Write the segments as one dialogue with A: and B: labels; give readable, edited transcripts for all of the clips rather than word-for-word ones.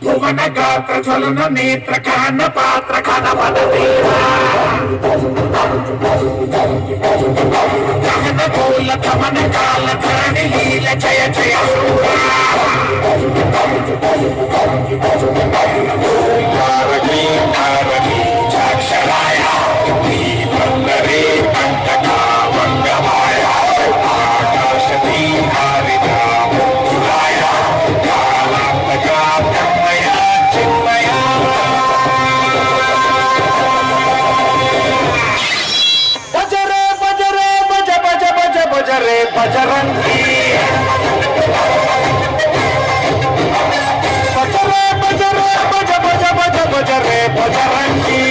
A: ಭುವನ ಗಾತ್ರ ಜ್ವಲನ ನೇತ್ರ ಖಾನ ಪಾತ್ರ ಖಾನ ಪದತೀರ ಗಹನ ಕೋಲ ಕಮನ ಕಾಲ ಧರಣಿ ಲೀಲ ಜಯ ಜಯ ತಾರಕೀ ತಾರಕೀ ಚಾಕ್ಷರಾಯ ಬಂದರೇ ಕಂಟಕ ಮಂಗಮಾಯ ಆಕಾಶದೀ ಹಾರಿದ ಮುರಾಯ ಕಾಲಾಂತಕ ಬ್ರಹ್ಮಯ ಚಿನ್ಮಯ ಬಜರೆ ಬಜರೆ ಬಜ ಬಜ ಬಜ ಬಜರೆ ಬಜರಂಗಿ ಬಜರೆ ಬಜರೆ ಬಜ ಬಜ ಬಜ ಬಜರೆ ಬಜರಂಗಿ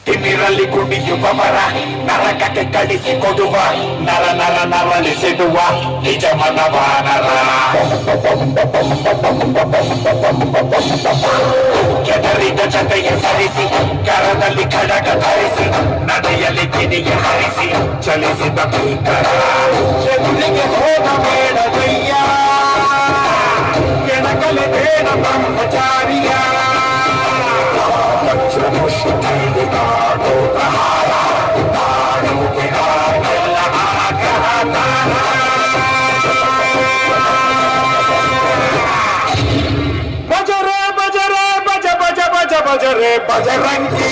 A: ತಿಮ್ಮಿರಲ್ಲಿ ಕುಡಿಯುವವರ ನರಕಕ್ಕೆ ಕಳಿಸಿಕೊಡುವ ನರ ನರ ನರಳಿಸಿಡುವ ನಿಜ ಮನವಾನರ ಕೆದರಿದ ಜತೆಯ ಸರಿಸಿ ಕರದಲ್ಲಿ ಖಡಗ ಧರಿಸಿ ನದಿಯಲ್ಲಿ ಕಿಡಿಗೆ ಹರಿಸಿ ಚಲಿಸಿದ ಭೀಕರ ಎದುರಿಗೆ ಹೋದ ಬೇಡದಯ್ಯ ಕೆಣಕಲೆ ಬೇಡ ಬ್ರಹ್ಮಚಾರಿಯ ವಜ್ರಮುಷ್ಟಿಯಲ್ಲಿ ನಾಡು ಪ್ರಹಾರ ನಾಡುಗೆ ನಾಡೆಲ್ಲ ಆಘಾತಾರ ಬಜರೆ ಬಜರೆ ಬಜ ಬಜ ಬಜ ಬಜರೆ ಬಜರಂಗಿ